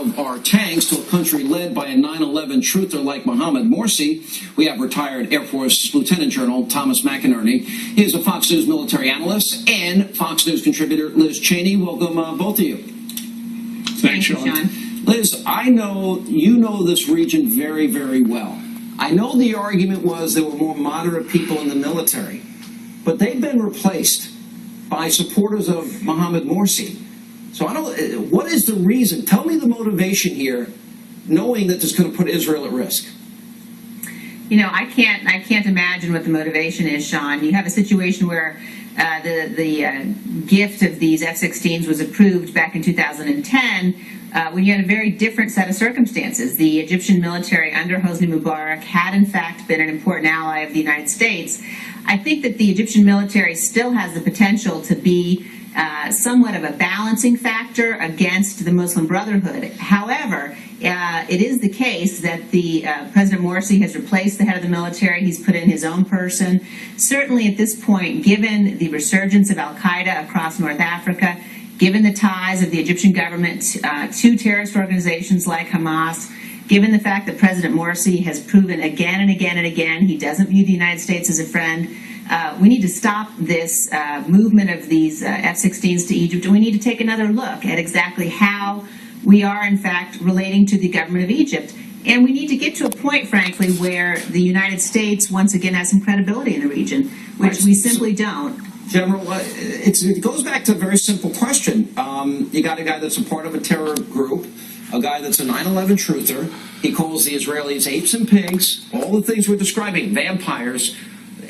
of our tanks to a country led by a 9/11 truther like Mohammed Morsi. We have retired Air Force Lieutenant General Thomas McInerney. He is a Fox News military analyst and Fox News contributor Liz Cheney. Welcome, both of you. Thanks, Sean. Liz, I know you know this region very, very well. I know the argument was there were more moderate people in the military, but they've been replaced by supporters of Mohammed Morsi. So I don't. What is the reason? Tell me the motivation here, knowing that this is going to put Israel at risk. You know, I can't imagine what the motivation is, Sean. You have a situation where the gift of these F-16s was approved back in 2010 when you had a very different set of circumstances. The Egyptian military under Hosni Mubarak had in fact been an important ally of the United States. I think that the Egyptian military still has the potential to be somewhat of a balancing factor against the Muslim Brotherhood. However, it is the case that the President Morsi has replaced the head of the military. He's put in his own person. Certainly at this point, given the resurgence of al-Qaeda across North Africa, given the ties of the Egyptian government to terrorist organizations like Hamas, given the fact that President Morsi has proven again and again and again he doesn't view the United States as a friend, we need to stop this movement of these F-16s to Egypt, and we need to take another look at exactly how we are, in fact, relating to the government of Egypt. And we need to get to a point, frankly, where the United States once again has some credibility in the region, which we simply don't. General, it goes back to a very simple question. You got a guy that's a part of a terror group, a guy that's a 9/11 truther. He calls the Israelis apes and pigs, all the things we're describing, vampires.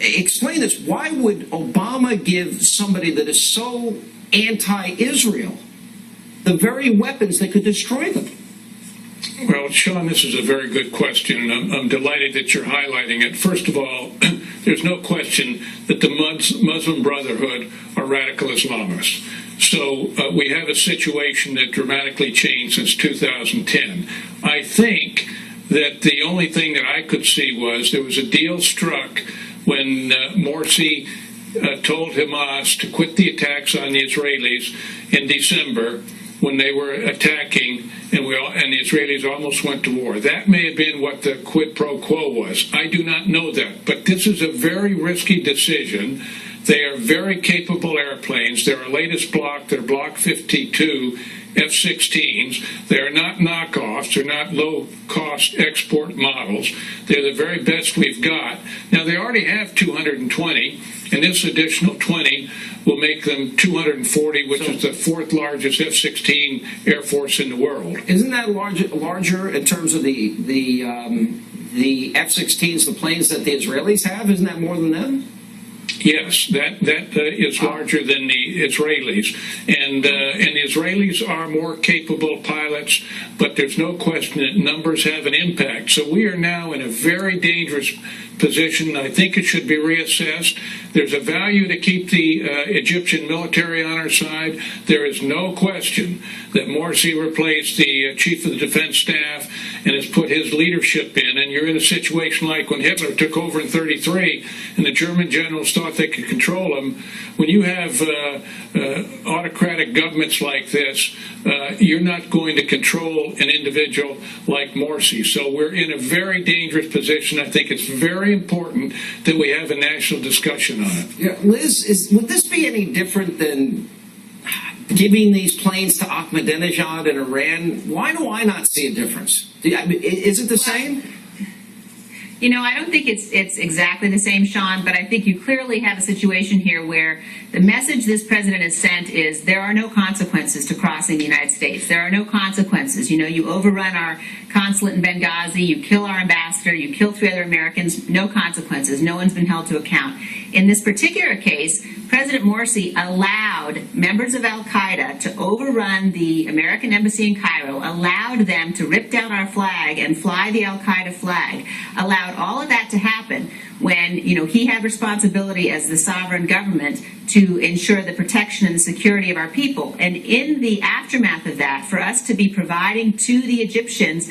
Explain this. Why would Obama give somebody that is so anti-Israel the very weapons that could destroy them? Well, Sean, this is a very good question, and I'm delighted that you're highlighting it. First of all, there's no question that the Muslim Brotherhood are radical Islamists. So we have a situation that dramatically changed since 2010. I think that the only thing that I could see was there was a deal struck when Morsi told Hamas to quit the attacks on the Israelis in December when they were attacking, and the Israelis almost went to war. That may have been what the quid pro quo was. I do not know that, but this is a very risky decision. They are very capable airplanes. They're our latest block. They're Block 52 F-16s. They're not knockoffs. They're not low-cost export models. They're the very best we've got. Now, they already have 220, and this additional 20 will make them 240, which is the fourth largest F-16 Air Force in the world. Isn't that larger in terms of the F-16s, the planes that the Israelis have? Isn't that more than them? Yes, that is larger than the Israelis, and the Israelis are more capable pilots, but there's no question that numbers have an impact. So we are now in a very dangerous position. I think it should be reassessed. There's a value to keep the Egyptian military on our side. There is no question that Morsi replaced the chief of the defense staff and has put his leadership in. And you're in a situation like when Hitler took over in 1933 and the German generals thought they could control him. When you have autocratic governments like this, you're not going to control an individual like Morsi. So we're in a very dangerous position. I think it's very important that we have a national discussion on it. Yeah, Liz, would this be any different than giving these planes to Ahmadinejad in Iran? Why do I not see a difference? Is it the same? You know, I don't think it's exactly the same, Sean, but I think you clearly have a situation here where the message this president has sent is there are no consequences to crossing the United States. There are no consequences. You know, you overrun our consulate in Benghazi, you kill our ambassador, you kill 3 other Americans, no consequences. No one's been held to account. In this particular case, President Morsi allowed members of al-Qaeda to overrun the American embassy in Cairo, allowed them to rip down our flag and fly the al-Qaeda flag, allowed all of that to happen when, you know, he had responsibility as the sovereign government to ensure the protection and the security of our people. And in the aftermath of that, for us to be providing to the Egyptians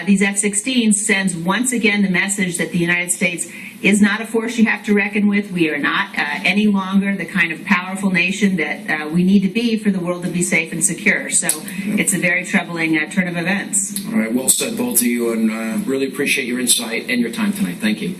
these F-16s sends once again the message that the United States is not a force you have to reckon with. We are not any longer the kind of powerful nation that we need to be for the world to be safe and secure. So it's a very troubling turn of events. All right, well said, both of you, and really appreciate your insight and your time tonight. Thank you.